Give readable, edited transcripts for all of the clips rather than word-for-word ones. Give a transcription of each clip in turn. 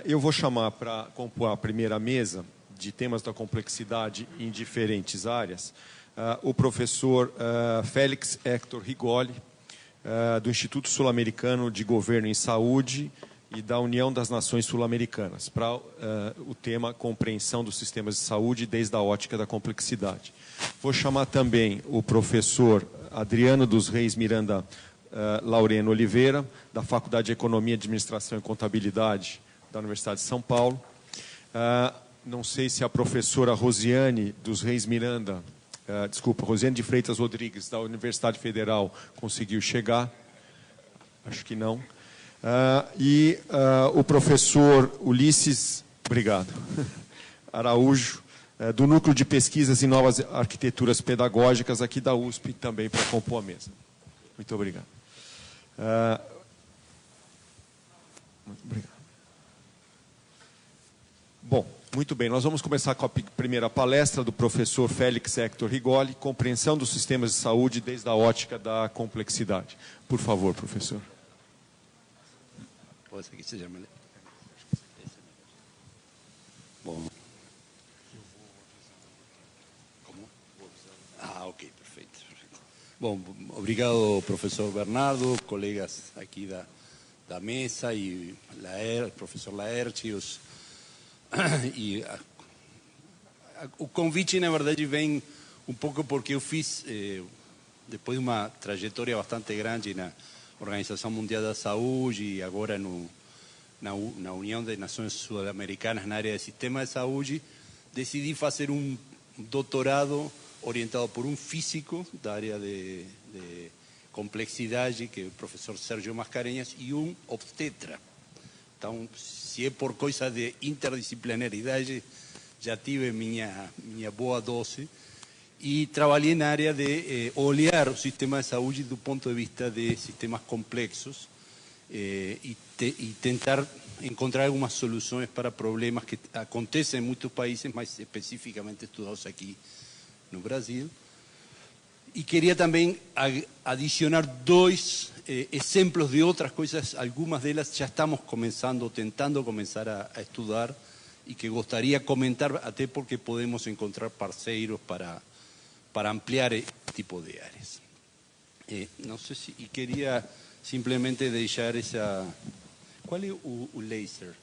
Eu vou chamar para compor a primeira mesa de temas da complexidade em diferentes áreas o professor Félix Héctor Rigoli, do Instituto Sul-Americano de Governo em Saúde e da União das Nações Sul-Americanas, para o tema compreensão dos sistemas de saúde desde a ótica da complexidade. Vou chamar também o professor Adriano dos Reis Miranda Laureno Oliveira, da Faculdade de Economia, Administração e Contabilidade da Universidade de São Paulo. Não sei se a professora Rosiane dos Reis Miranda, Rosiane de Freitas Rodrigues, da Universidade Federal, conseguiu chegar. Acho que não. O professor Ulisses, obrigado, Araújo, do Núcleo de Pesquisas em Novas Arquiteturas Pedagógicas, aqui da USP, também para compor a mesa. Muito obrigado. Muito obrigado. Bom, muito bem, nós vamos começar com a primeira palestra do professor Félix Héctor Rigoli, Compreensão dos Sistemas de Saúde desde a ótica da complexidade. Por favor, professor. Aqui se chama, né? Bom. Como? Ok, perfeito. Bom, obrigado, professor Bernardo, colegas aqui da mesa e professor Laerte, o convite, na verdade, vem um pouco porque eu fiz, depois de uma trajetória bastante grande na Organização Mundial da Saúde e agora na União das Nações Sul-Americanas na área de sistema de saúde, decidi fazer um doutorado orientado por um físico da área de complexidade, que é o professor Sérgio Mascarenhas, e um obstetra. Então, se é por coisa de interdisciplinaridade, já tive minha boa dose. E trabalhei na área de olhar o sistema de saúde do ponto de vista de sistemas complexos e tentar encontrar algumas soluções para problemas que acontecem em muitos países, mas especificamente estudados aqui no Brasil. E queria também adicionar dois exemplos de outras coisas, algumas delas já estamos tentando começar a estudar e que gostaria de comentar, até porque podemos encontrar parceiros para ampliar este tipo de áreas. Não sei se... E queria simplesmente deixar essa... Qual é o laser?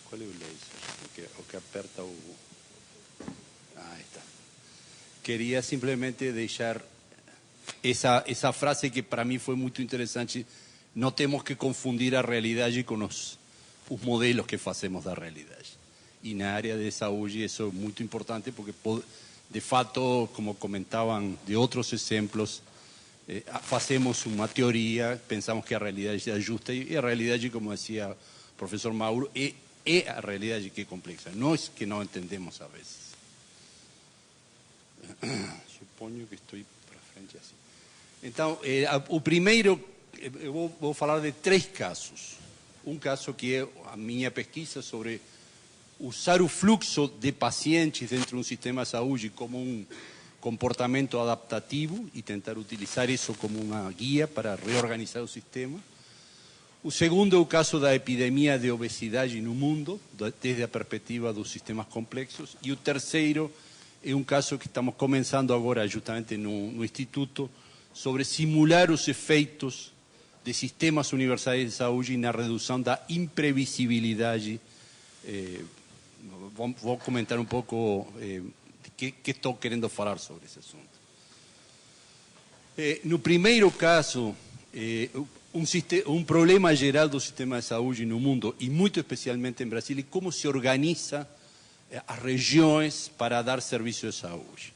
Qual é o laser? O que aperta o... Aí está. Queria simplesmente deixar essa frase que para mim foi muito interessante. Não temos que confundir a realidade com os modelos que fazemos da realidade. E na área de saúde isso é muito importante porque, de fato, como comentavam de outros exemplos, fazemos uma teoria, pensamos que a realidade é justa e a realidade, como dizia o professor Mauro, é a realidade que é complexa. Nós que não entendemos a vezes. Suponho que estou para frente assim. Então, o primeiro, eu vou falar de 3 casos. Um caso que é a minha pesquisa sobre usar o fluxo de pacientes dentro de um sistema de saúde como um comportamento adaptativo e tentar utilizar isso como uma guia para reorganizar o sistema. O segundo é o caso da epidemia de obesidade no mundo, desde a perspectiva dos sistemas complexos. E o terceiro é um caso que estamos começando agora, justamente no Instituto, sobre simular os efeitos de sistemas universais de saúde na redução da imprevisibilidade. Vou comentar um pouco que estou querendo falar sobre esse assunto. No primeiro caso, um problema geral do sistema de saúde no mundo, e muito especialmente em Brasil, é como se organiza as regiões para dar serviço de saúde.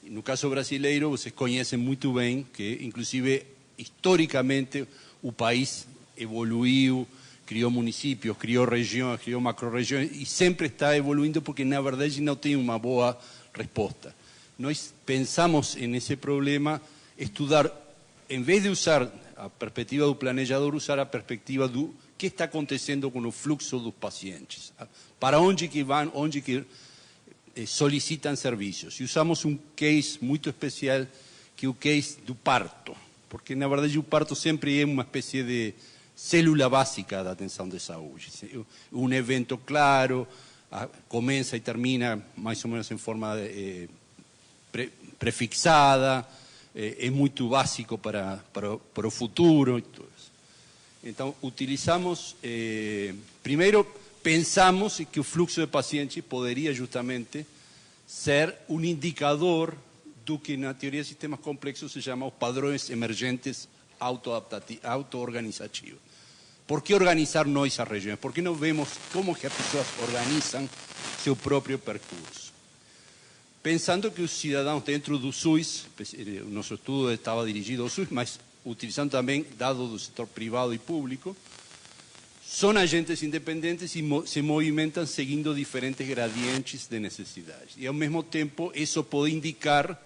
No caso brasileiro, vocês conhecem muito bem que, inclusive, historicamente, o país evoluiu, criou municípios, criou regiões, criou macro-regiões, e sempre está evoluindo porque, na verdade, não tem uma boa resposta. Nós pensamos nesse problema, estudar, em vez de usar a perspectiva do planejador, usar a perspectiva do que está acontecendo com o fluxo dos pacientes, para onde que vão, onde que solicitam serviços. E usamos um case muito especial, que é o case do parto, porque, na verdade, o parto sempre é uma espécie célula básica da atenção de saúde. Um evento claro, começa e termina mais ou menos em forma prefixada, é muito básico para o futuro. Então, utilizamos, primeiro, pensamos que o fluxo de pacientes poderia justamente ser um indicador do que na teoria de sistemas complexos se chama os padrões emergentes auto-organizativos. Por que organizar nós as regiões? Por que não vemos como que as pessoas organizam seu próprio percurso? Pensando que os cidadãos dentro do SUS, o nosso estudo estava dirigido ao SUS, mas utilizando também dados do setor privado e público, são agentes independentes e se movimentam seguindo diferentes gradientes de necessidades. E, ao mesmo tempo, isso pode indicar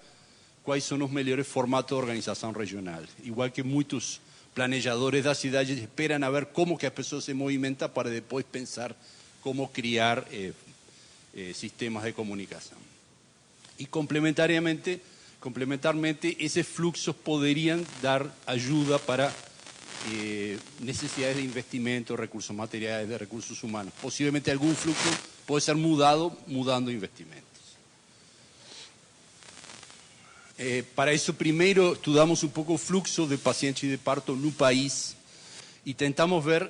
quais são os melhores formatos de organização regional. Igual que muitos planejadores das cidades esperam a ver como que as pessoas se movimentam para depois pensar como criar sistemas de comunicação. E complementarmente, esses fluxos poderiam dar ajuda para necesidades de investimento, recursos materiais, de recursos humanos. Possivelmente algum fluxo pode ser mudando investimentos. Para isso, primeiro, estudamos um pouco o fluxo de pacientes de parto no país e tentamos ver,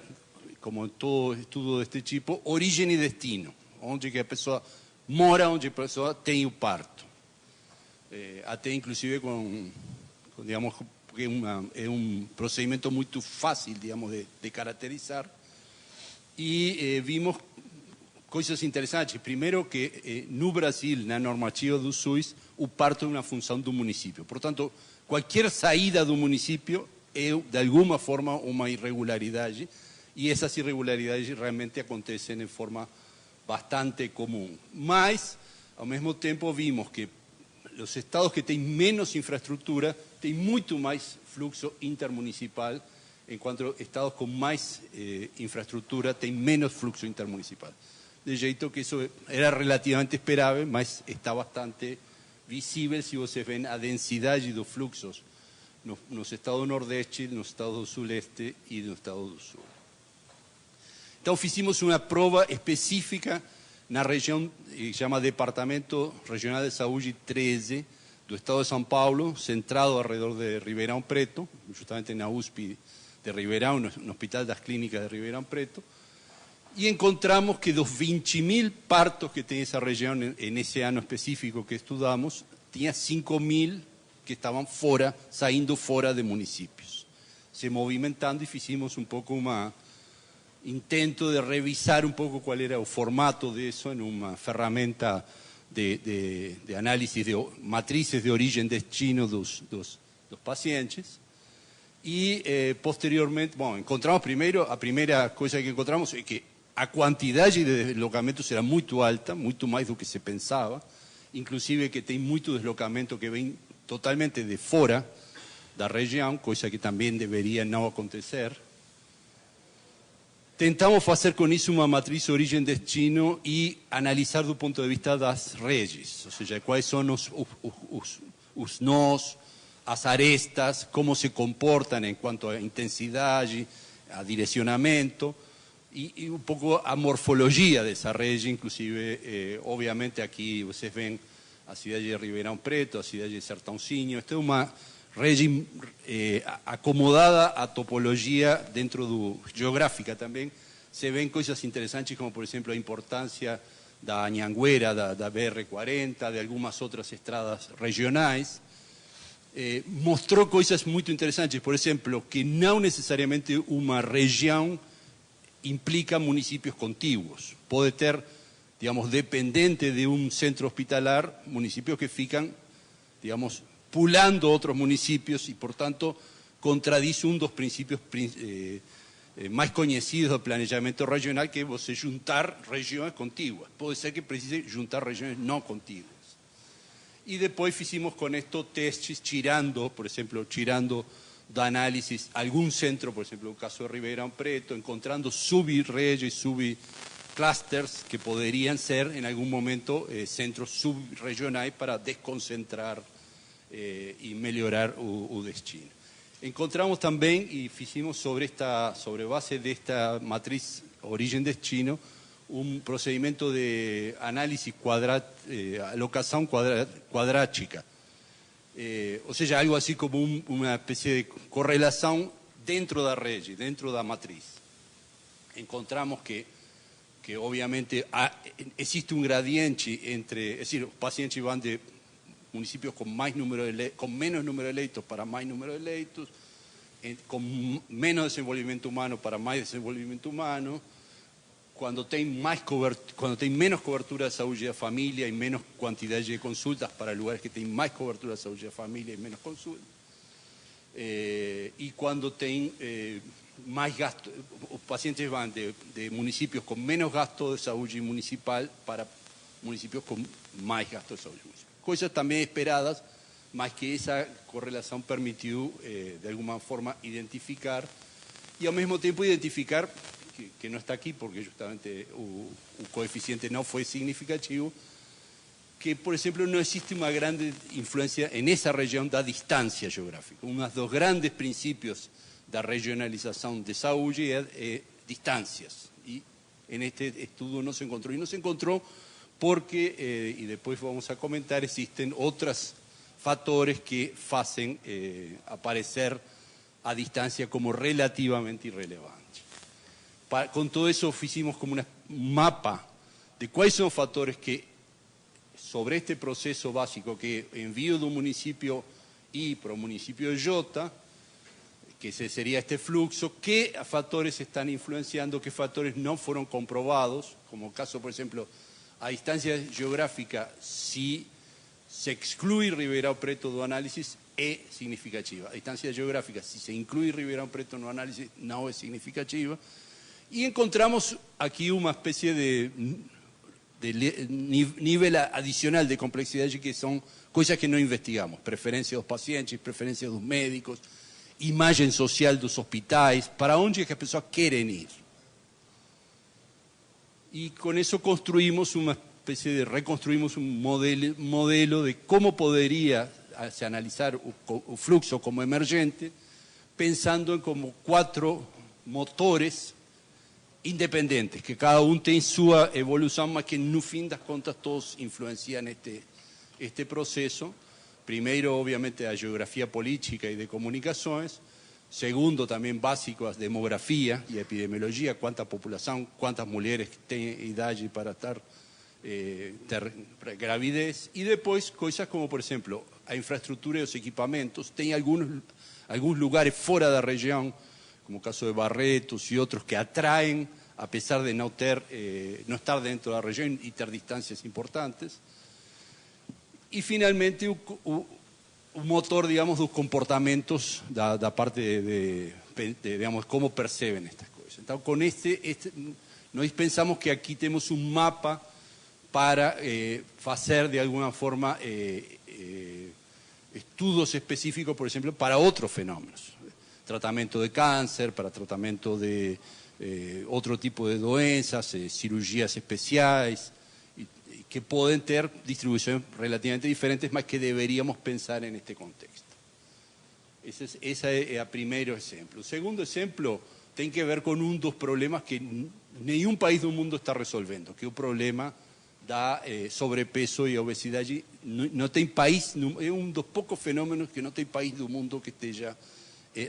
como em todo estudo deste tipo, origem e destino, onde que a pessoa mora, onde a pessoa tem o parto. Até inclusive digamos, porque é um procedimento muito fácil, digamos, de caracterizar. E vimos coisas interessantes. Primeiro que no Brasil, na normativa do SUS, o parto é uma função do município. Portanto, qualquer saída do município é, de alguma forma, uma irregularidade, e essas irregularidades realmente acontecem de forma bastante comum. Mas, ao mesmo tempo, vimos que os estados que têm menos infraestrutura têm muito mais fluxo intermunicipal, enquanto estados com mais infraestrutura têm menos fluxo intermunicipal. De jeito que isso era relativamente esperável, mas está bastante visível se vocês veem a densidade dos fluxos nos estados do Nordeste, nos estados do Suleste e no estado do Sul. Então, fizemos uma prova específica na região que se chama Departamento Regional de Saúde 13, do estado de São Paulo, centrado alrededor de Ribeirão Preto, justamente na USP de Ribeirão, no Hospital das Clínicas de Ribeirão Preto, e encontramos que dos 20.000 partos que tem essa região nesse ano específico que estudamos, tinha 5.000 que estavam fora, saindo fora de municípios, se movimentando, e fizemos um pouco intento de revisar um pouco qual era o formato disso em uma ferramenta de análise de matrizes de origem e destino dos pacientes. E, posteriormente, encontramos primeiro, a primeira coisa que encontramos é que a quantidade de deslocamentos era muito alta, muito mais do que se pensava, inclusive que tem muito deslocamento que vem totalmente de fora da região, coisa que também deveria não acontecer. Tentamos fazer com isso uma matriz origem-destino e analisar do ponto de vista das redes, ou seja, quais são os nós, as arestas, como se comportam em quanto a intensidade, a direcionamento e um pouco a morfologia dessa rede, inclusive, obviamente aqui vocês veem a cidade de Ribeirão Preto, a cidade de Sertãozinho. Esta é uma rede acomodada à topologia geográfica também. Se ven coisas interessantes como, por exemplo, a importância da Anhanguera, da BR-40, de algumas outras estradas regionais. Mostrou coisas muito interessantes, por exemplo, que não necessariamente uma região implica municípios contíguos. Pode ter, digamos, dependente de um centro hospitalar, municípios que ficam, digamos, pulando outros municípios e, portanto, contradiz um dos princípios mais conhecidos do planejamento regional, que é você juntar regiões contíguas. Pode ser que precise juntar regiões não contíguas. E depois fizemos com estes testes, por exemplo, tirando da análise algum centro, por exemplo, o caso de Ribeirão Preto, encontrando sub-redes, sub-clusters que poderiam ser, em algum momento, centros subregionais para desconcentrar e melhorar o destino. Encontramos también, y hicimos sobre base de esta matriz origen-destino, un procedimiento de análisis alocación cuadrática. O sea, algo así como una especie de correlación dentro da rede, dentro da matriz. Encontramos que obviamente existe un gradiente entre, es decir, los pacientes van de municipios con menos número de leitos para más número de leitos, con menos desenvolvimiento humano para más desenvolvimiento humano, cuando tem menos cobertura de saúde da família e menos quantidade de consultas para lugares que têm mais cobertura de saúde da família e menos consultas. E quando tem mais gasto, os pacientes vão de municípios com menos gasto de saúde municipal para municípios com mais gasto de saúde municipal. Coisas também esperadas, mas que essa correlação permitiu, de alguma forma, identificar e, ao mesmo tempo, identificar que no está aquí porque justamente el coeficiente no fue significativo, que, por ejemplo, no existe una gran influencia en esa región da distancia geográfica. Uno de los dos grandes principios da regionalización de salud es distancias. Y en este estudio no se encontró. Y no se encontró porque, y después vamos a comentar, existen otros factores que hacen aparecer a distancia como relativamente irrelevantes. Con todo eso hicimos como un mapa de cuáles son los factores que sobre este proceso básico que envío de un municipio I para un municipio J, que sería este flujo, qué factores están influenciando, qué factores no fueron comprobados, como caso, por ejemplo, a distancia geográfica, si se excluye Ribeirão Preto do análisis, es significativa. A distancia geográfica, si se incluye Ribeirão Preto no análisis, no es significativa. Y encontramos aquí una especie de nivel adicional de complejidad que son cosas que no investigamos. Preferencia de los pacientes, preferencia de los médicos, imagen social de los hospitales, para dónde es que las personas quieren ir. Y con eso reconstruimos un modelo de cómo podría se analizar el flujo como emergente, pensando en como 4 motores independentes, que cada uno tiene su evolución, mas que no fin das contas todos influencian este proceso. Primero, obviamente, la geografía política y de comunicaciones. Segundo, también básico, demografía y epidemiología, cuánta población, cuántas mujeres tienen edad para estar gravidez. Y después, cosas como, por ejemplo, la infraestructura y los equipamientos. Hay algunos lugares fuera de la región, como el caso de Barretos y otros, que atraen, a pesar de no estar dentro de la región, y tener distancias importantes. Y finalmente, un motor, digamos, de los comportamientos da parte de digamos, cómo perciben estas cosas. Entonces, con nós pensamos que aquí tenemos un mapa para hacer, de alguna forma, estudios específicos, por ejemplo, para otros fenómenos. Tratamiento de cáncer, para tratamiento de otro tipo de doenças, cirugías especiales, que pueden tener distribuciones relativamente diferentes, más que deberíamos pensar en este contexto. Ese es el primer ejemplo. El segundo ejemplo tiene que ver con dos problemas que ningún país del mundo está resolviendo, que es el problema da sobrepeso y obesidad. No tem país, es un dos pocos fenómenos que no tem país del mundo que esté ya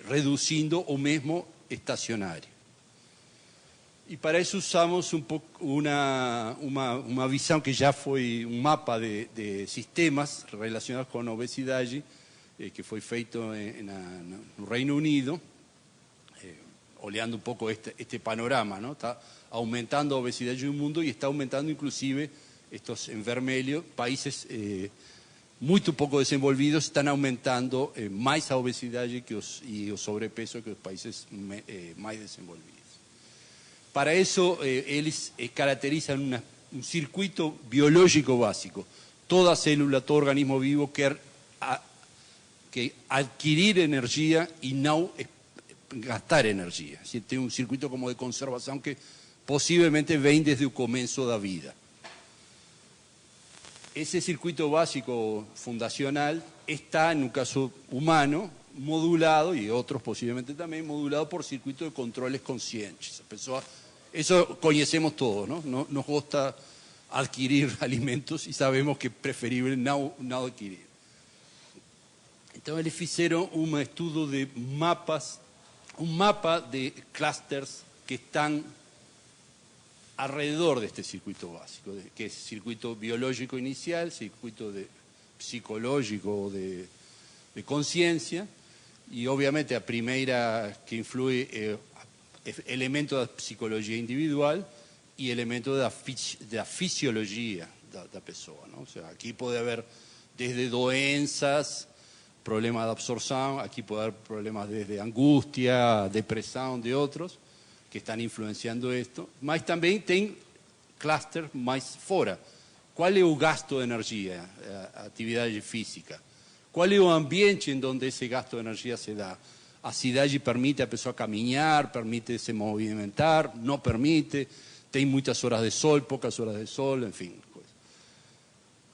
reducindo o mesmo estacionario. Y para eso usamos un poco una visión que ya fue un mapa de sistemas relacionados con obesidad, que fue feito en el Reino Unido, oleando un poco este panorama, ¿no? Está aumentando la obesidad en el mundo y está aumentando inclusive estos en vermelho, países muy poco desenvolvidos están aumentando más la obesidad y el sobrepeso que los países más desenvolvidos. Para eso, ellos caracterizan un circuito biológico básico. Toda célula, todo organismo vivo quiere adquirir energía y no gastar energía. Tiene un circuito como de conservación que posiblemente viene desde el comienzo de la vida. Ese circuito básico fundacional está, en un caso humano, modulado, y otros posiblemente también, modulado por circuitos de controles conscientes. Eso conocemos todos, ¿no? Nos gusta adquirir alimentos y sabemos que es preferible no adquirir. Entonces eles fizeram un estudio de mapas, un mapa de clusters que están alrededor de este circuito básico, que es circuito biológico inicial, circuito psicológico de conciencia, y obviamente a primeira que influi elemento da psicologia individual e elemento da fisiologia da pessoa, não? Ou seja, aqui pode haver desde doenças, problemas de absorção, aqui pode haver problemas desde angústia, depressão de outros que estão influenciando isto, mas também tem cluster mais fora. Qual é o gasto de energia, a atividade física? Qual é o ambiente em onde esse gasto de energia se dá? A cidade permite a pessoa caminhar, permite se movimentar, não permite, tem muitas horas de sol, poucas horas de sol, enfim.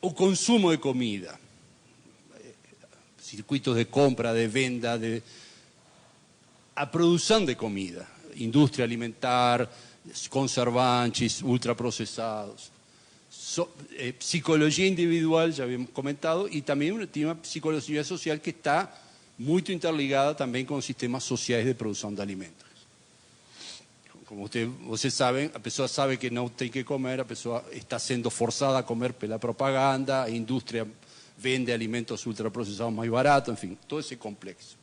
O consumo de comida, circuitos de compra, de venda, a produção de comida, indústria alimentar, conservantes, ultraprocessados. Psicologia individual, já habíamos comentado, e também uma psicologia social que está muito interligada também com os sistemas sociais de produção de alimentos. Como vocês sabem, a pessoa sabe que não tem que comer, a pessoa está sendo forçada a comer pela propaganda, a indústria vende alimentos ultraprocessados mais baratos, enfim, todo esse complexo.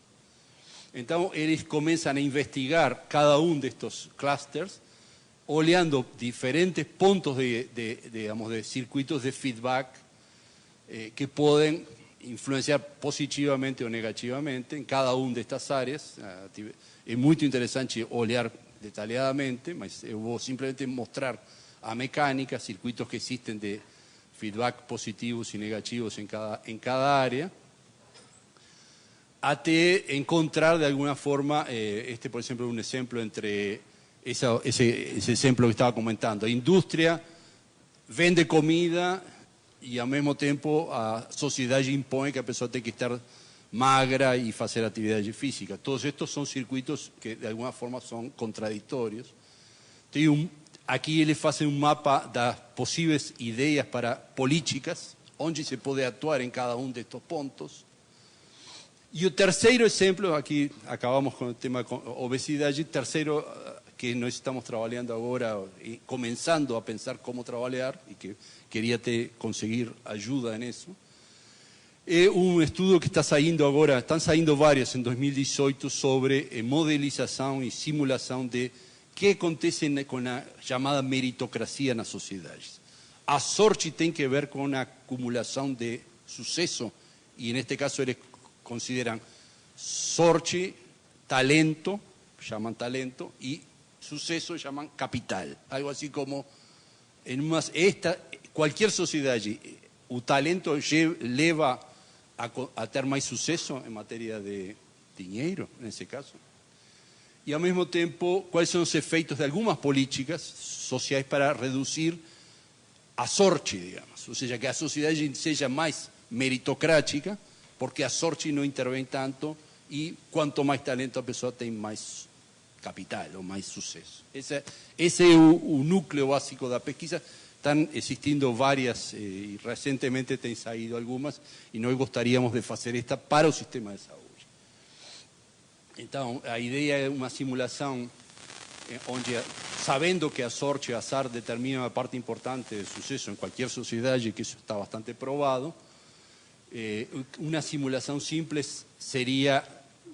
Então, eles começam a investigar cada um destes clusters, olhando diferentes pontos digamos, de circuitos de feedback que podem influenciar positivamente ou negativamente em cada uma destas áreas. É muito interessante olhar detalhadamente, mas eu vou simplesmente mostrar a mecânica, circuitos que existem de feedback positivos e negativos em cada área, até encontrar de alguma forma, por exemplo, um exemplo entre ese exemplo que estaba comentando. A indústria vende comida e, ao mesmo tempo, a sociedade impõe que a pessoa tem que estar magra e fazer atividade física. Todos estes são circuitos que, de alguma forma, são contraditórios. Aqui eles fazem um mapa das possíveis ideias para políticas, onde se pode atuar em cada um destes pontos. E o terceiro exemplo, aqui acabamos com o tema de obesidade, terceiro que nós estamos trabalhando agora e começando a pensar como trabalhar, e que queria conseguir ajuda nisso, é um estudo que está saindo agora, estão saindo vários em 2018, sobre modelização e simulação de que acontece com a chamada meritocracia nas sociedades. A sorte tem que ver com a acumulação de sucesso, e neste caso eles consideram sorte, talento, chamam talento, e sucesso chamam capital. Algo assim como, qualquer sociedade, o talento leva a ter mais sucesso em matéria de dinheiro, nesse caso. E, ao mesmo tempo, quais são os efeitos de algumas políticas sociais para reduzir a sorte, digamos. Ou seja, que a sociedade seja mais meritocrática, porque a sorte não intervém tanto, e quanto mais talento a pessoa tem, mais capital ou mais sucesso. Esse é o núcleo básico da pesquisa. Estão existindo várias, e recentemente têm saído algumas, e nós gostaríamos de fazer esta para o sistema de saúde. Então, a ideia é uma simulação onde, sabendo que a sorte e o azar determinam uma parte importante do sucesso em qualquer sociedade, que isso está bastante provado, uma simulação simples seria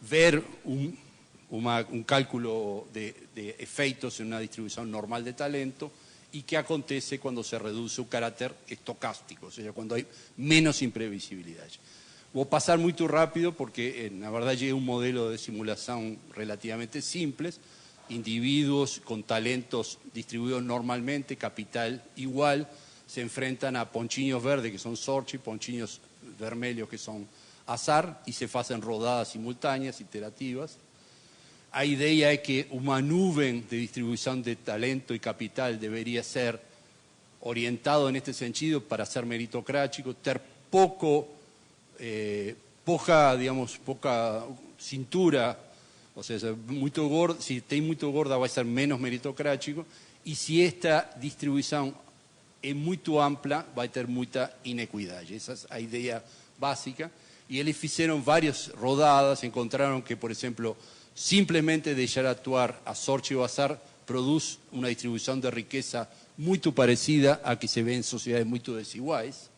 ver um cálculo de efeitos em uma distribuição normal de talento, e que acontece quando se reduz o caráter estocástico, ou seja, quando há menos imprevisibilidade. Vou passar muito rápido porque, na verdade, é um modelo de simulação relativamente simples, indivíduos com talentos distribuídos normalmente, capital igual, se enfrentam a pontinhos verdes, que são sorte, pontinhos vermelhos, que são azar, e se fazem rodadas simultâneas, iterativas. A ideia é que uma nuvem de distribuição de talento e capital deveria ser orientado neste sentido para ser meritocrático, ter pouca cintura, ou seja, muito gordo, se tem muito gorda vai ser menos meritocrático, e se esta distribuição é muito ampla, vai ter muita inequidade. Essa é a ideia básica. E eles fizeram várias rodadas, encontraram que, por exemplo, simplesmente deixar atuar a sorte e o azar produz uma distribuição de riqueza muito parecida à que se vê em sociedades muito desiguais.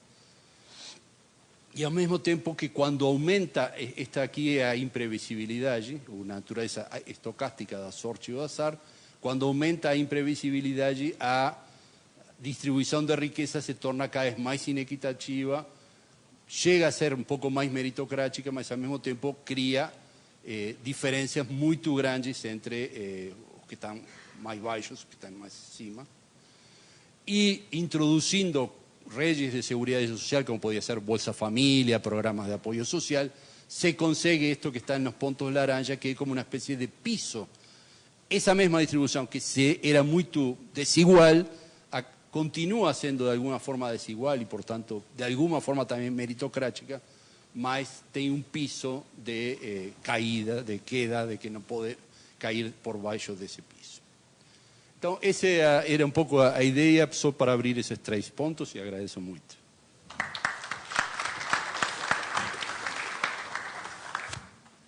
E ao mesmo tempo que quando aumenta, esta aqui é a imprevisibilidade, a natureza estocástica da sorte e do azar, quando aumenta a imprevisibilidade, a distribuição de riqueza se torna cada vez mais inequitativa, chega a ser um pouco mais meritocrática, mas ao mesmo tempo cria diferenças muito grandes entre os que estão mais baixos, os que estão mais acima, e introduzindo redes de seguridade social, como podía ser Bolsa Familia, programas de apoyo social, se consigue esto que está en los puntos laranja, que es como una especie de piso. Esa misma distribución que era muy desigual, continúa siendo de alguna forma desigual y por tanto de alguna forma también meritocrática, mas tiene un piso de caída, de queda, de que no puede caer por baixo de ese piso. Então, essa era um pouco a ideia, só para abrir esses 3 pontos, e agradeço muito.